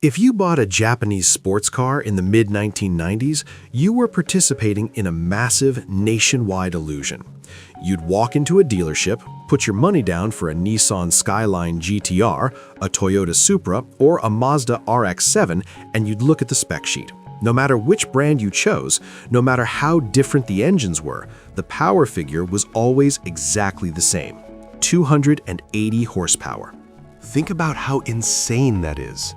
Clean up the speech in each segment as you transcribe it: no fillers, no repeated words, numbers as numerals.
If you bought a Japanese sports car in the mid-1990s, you were participating in a massive nationwide illusion. You'd walk into a dealership, put your money down for a Nissan Skyline GT-R, a Toyota Supra, or a Mazda RX-7, and you'd look at the spec sheet. No matter which brand you chose, no matter how different the engines were, the power figure was always exactly the same: 280 horsepower. Think about how insane that is.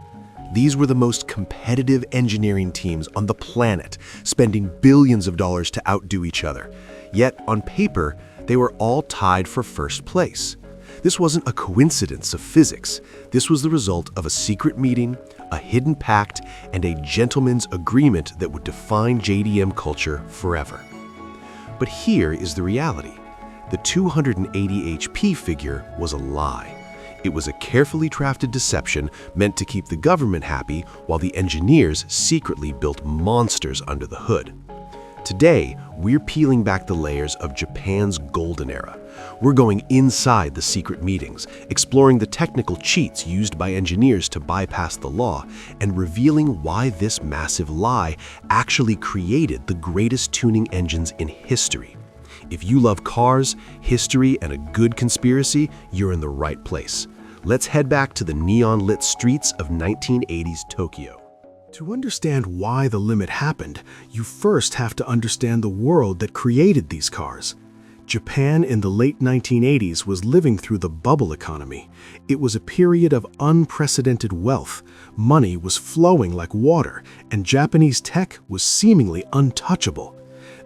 These were the most competitive engineering teams on the planet, spending billions of dollars to outdo each other. Yet, on paper, they were all tied for first place. This wasn't a coincidence of physics. This was the result of a secret meeting, a hidden pact, and a gentleman's agreement that would define JDM culture forever. But here is the reality. The 280 HP figure was a lie. It was a carefully crafted deception meant to keep the government happy while the engineers secretly built monsters under the hood. Today, we're peeling back the layers of Japan's golden era. We're going inside the secret meetings, exploring the technical cheats used by engineers to bypass the law, and revealing why this massive lie actually created the greatest tuning engines in history. If you love cars, history, and a good conspiracy, you're in the right place. Let's head back to the neon-lit streets of 1980s Tokyo. To understand why the limit happened, you first have to understand the world that created these cars. Japan in the late 1980s was living through the bubble economy. It was a period of unprecedented wealth. Money was flowing like water, and Japanese tech was seemingly untouchable.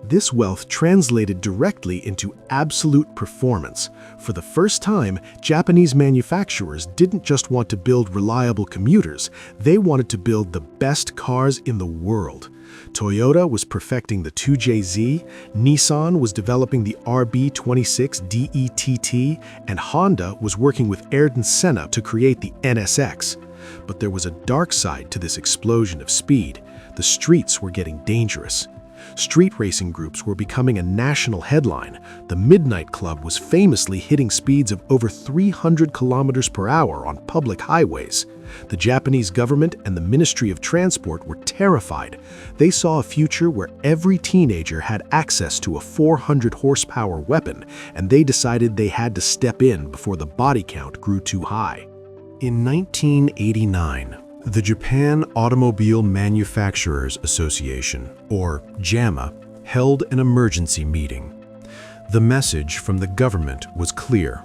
This wealth translated directly into absolute performance. For the first time, Japanese manufacturers didn't just want to build reliable commuters, they wanted to build the best cars in the world. Toyota was perfecting the 2JZ, Nissan was developing the RB26 DETT, and Honda was working with Ayrton Senna to create the NSX. But there was a dark side to this explosion of speed. The streets were getting dangerous. Street racing groups were becoming a national headline. The Midnight Club was famously hitting speeds of over 300 kilometers per hour on public highways. The Japanese government and the Ministry of Transport were terrified. They saw a future where every teenager had access to a 400 horsepower weapon, and they decided they had to step in before the body count grew too high. In 1989, the Japan Automobile Manufacturers Association, or JAMA, held an emergency meeting. The message from the government was clear: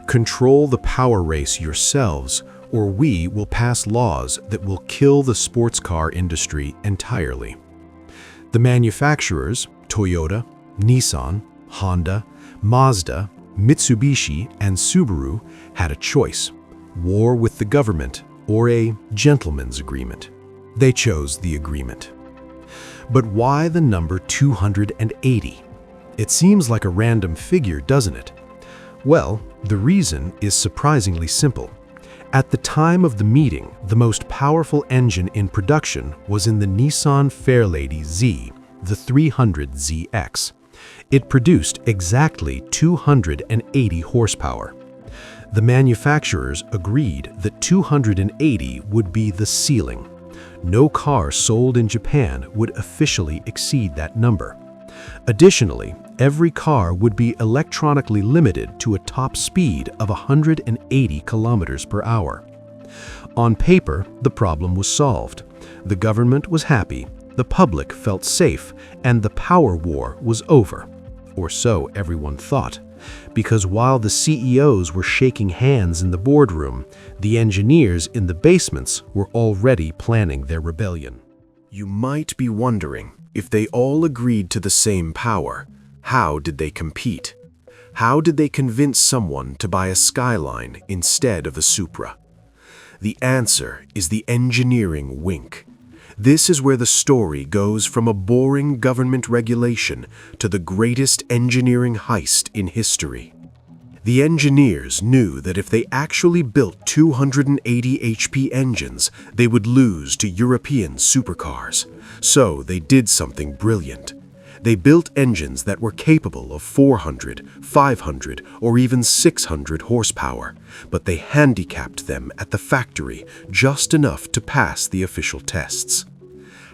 control the power race yourselves, or we will pass laws that will kill the sports car industry entirely. The manufacturers, Toyota, Nissan, Honda, Mazda, Mitsubishi, and Subaru, had a choice: war with the government or a gentleman's agreement. They chose the agreement. But why the number 280? It seems like a random figure, doesn't it? Well, the reason is surprisingly simple. At the time of the meeting, the most powerful engine in production was in the Nissan Fairlady Z, the 300ZX. It produced exactly 280 horsepower. The manufacturers agreed that 280 would be the ceiling. No car sold in Japan would officially exceed that number. Additionally, every car would be electronically limited to a top speed of 180 kilometers per hour. On paper, the problem was solved. The government was happy, the public felt safe, and the power war was over. Or so everyone thought. Because while the CEOs were shaking hands in the boardroom, the engineers in the basements were already planning their rebellion. You might be wondering, if they all agreed to the same power, how did they compete? How did they convince someone to buy a Skyline instead of a Supra? The answer is the engineering wink. This is where the story goes from a boring government regulation to the greatest engineering heist in history. The engineers knew that if they actually built 280 HP engines, they would lose to European supercars. So they did something brilliant. They built engines that were capable of 400, 500, or even 600 horsepower, but they handicapped them at the factory just enough to pass the official tests.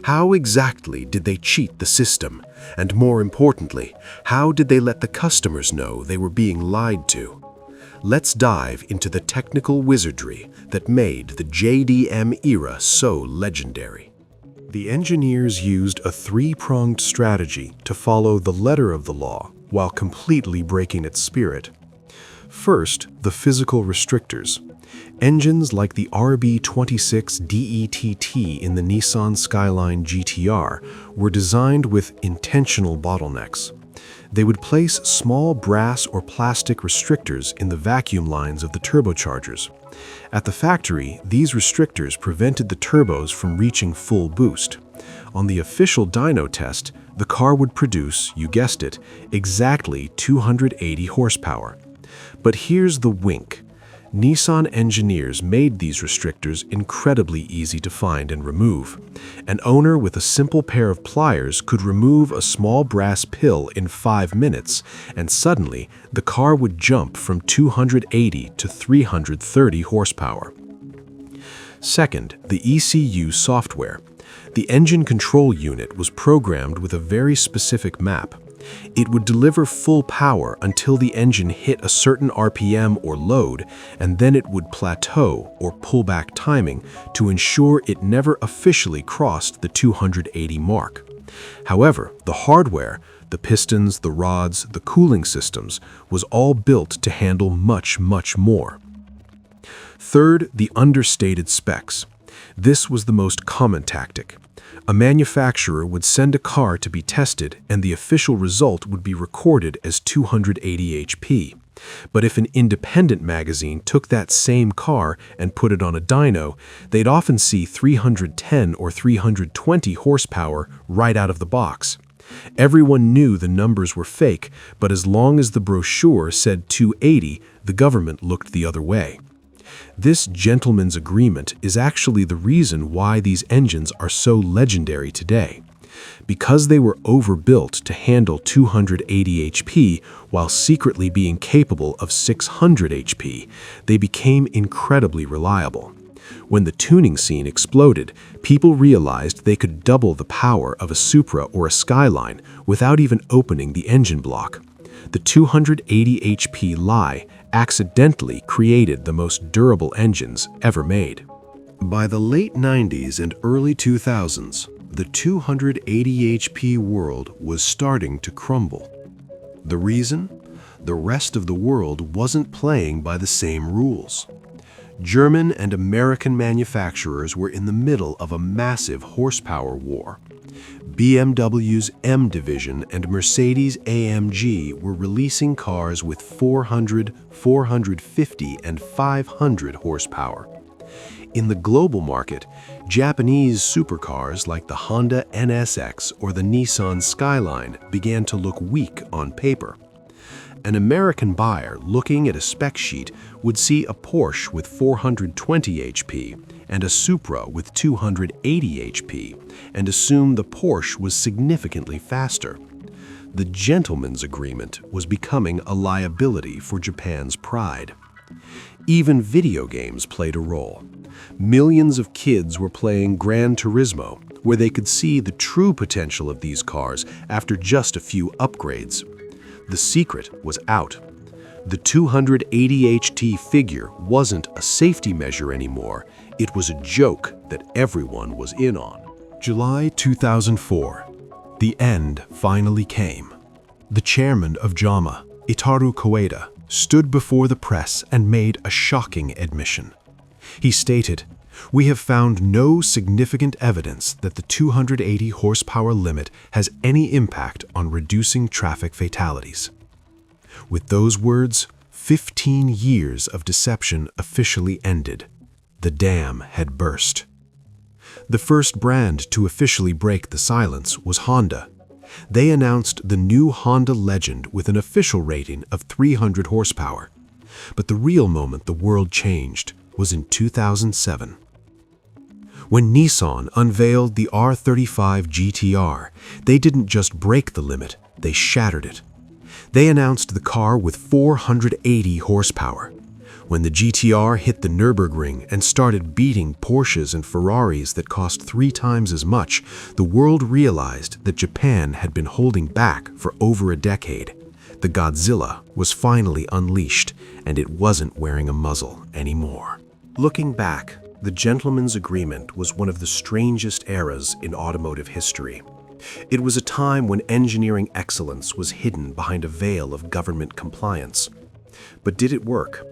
How exactly did they cheat the system? And more importantly, how did they let the customers know they were being lied to? Let's dive into the technical wizardry that made the JDM era so legendary. The engineers used a three-pronged strategy to follow the letter of the law while completely breaking its spirit. First, the physical restrictors. Engines like the RB26 DETT in the Nissan Skyline GT-R were designed with intentional bottlenecks. They would place small brass or plastic restrictors in the vacuum lines of the turbochargers. At the factory, these restrictors prevented the turbos from reaching full boost. On the official dyno test, the car would produce, you guessed it, exactly 280 horsepower. But here's the wink. Nissan engineers made these restrictors incredibly easy to find and remove. An owner with a simple pair of pliers could remove a small brass pill in 5 minutes, and suddenly the car would jump from 280 to 330 horsepower. Second, the ECU software. The engine control unit was programmed with a very specific map. It would deliver full power until the engine hit a certain RPM or load, and then it would plateau or pull back timing to ensure it never officially crossed the 280 mark. However, the hardware, the pistons, the rods, the cooling systems, was all built to handle much, much more. Third, the understated specs. This was the most common tactic. A manufacturer would send a car to be tested, and the official result would be recorded as 280 HP. But if an independent magazine took that same car and put it on a dyno, they'd often see 310 or 320 horsepower right out of the box. Everyone knew the numbers were fake, but as long as the brochure said 280, the government looked the other way. This gentleman's agreement is actually the reason why these engines are so legendary today. Because they were overbuilt to handle 280 HP while secretly being capable of 600 HP, they became incredibly reliable. When the tuning scene exploded, people realized they could double the power of a Supra or a Skyline without even opening the engine block. The 280 HP lie accidentally created the most durable engines ever made. By the late 90s and early 2000s, the 280 HP world was starting to crumble. The reason? The rest of the world wasn't playing by the same rules. German and American manufacturers were in the middle of a massive horsepower war. BMW's M division and Mercedes-AMG were releasing cars with 400, 450, and 500 horsepower. In the global market, Japanese supercars like the Honda NSX or the Nissan Skyline began to look weak on paper. An American buyer looking at a spec sheet would see a Porsche with 420 HP and a Supra with 280 HP and assume the Porsche was significantly faster. The gentleman's agreement was becoming a liability for Japan's pride. Even video games played a role. Millions of kids were playing Gran Turismo, where they could see the true potential of these cars after just a few upgrades. The secret was out. The 280 HT figure wasn't a safety measure anymore. It was a joke that everyone was in on. July 2004. The end finally came. The chairman of JAMA, Itaru Koeda, stood before the press and made a shocking admission. He stated, "We have found no significant evidence that the 280 horsepower limit has any impact on reducing traffic fatalities." With those words, 15 years of deception officially ended. The dam had burst. The first brand to officially break the silence was Honda. They announced the new Honda Legend with an official rating of 300 horsepower. But the real moment the world changed was in 2007. When Nissan unveiled the R35 GT-R, they didn't just break the limit, they shattered it. They announced the car with 480 horsepower. When the GT-R hit the Nürburgring and started beating Porsches and Ferraris that cost 3 times as much, the world realized that Japan had been holding back for over a decade. The Godzilla was finally unleashed, and it wasn't wearing a muzzle anymore. Looking back, the Gentleman's Agreement was one of the strangest eras in automotive history. It was a time when engineering excellence was hidden behind a veil of government compliance. But did it work?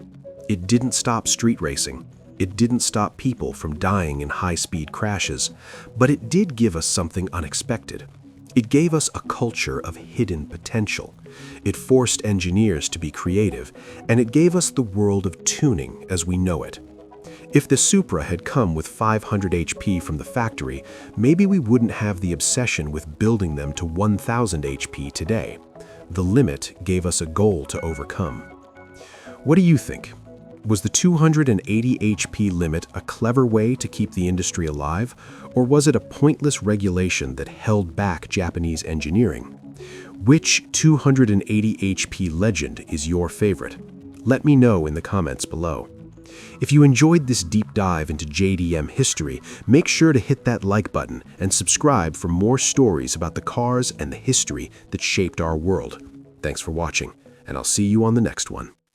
It didn't stop street racing. It didn't stop people from dying in high-speed crashes. But it did give us something unexpected. It gave us a culture of hidden potential. It forced engineers to be creative, and it gave us the world of tuning as we know it. If the Supra had come with 500 HP from the factory, maybe we wouldn't have the obsession with building them to 1000 HP today. The limit gave us a goal to overcome. What do you think? Was the 280 HP limit a clever way to keep the industry alive, or was it a pointless regulation that held back Japanese engineering? Which 280 HP legend is your favorite? Let me know in the comments below. If you enjoyed this deep dive into JDM history, make sure to hit that like button and subscribe for more stories about the cars and the history that shaped our world. Thanks for watching, and I'll see you on the next one.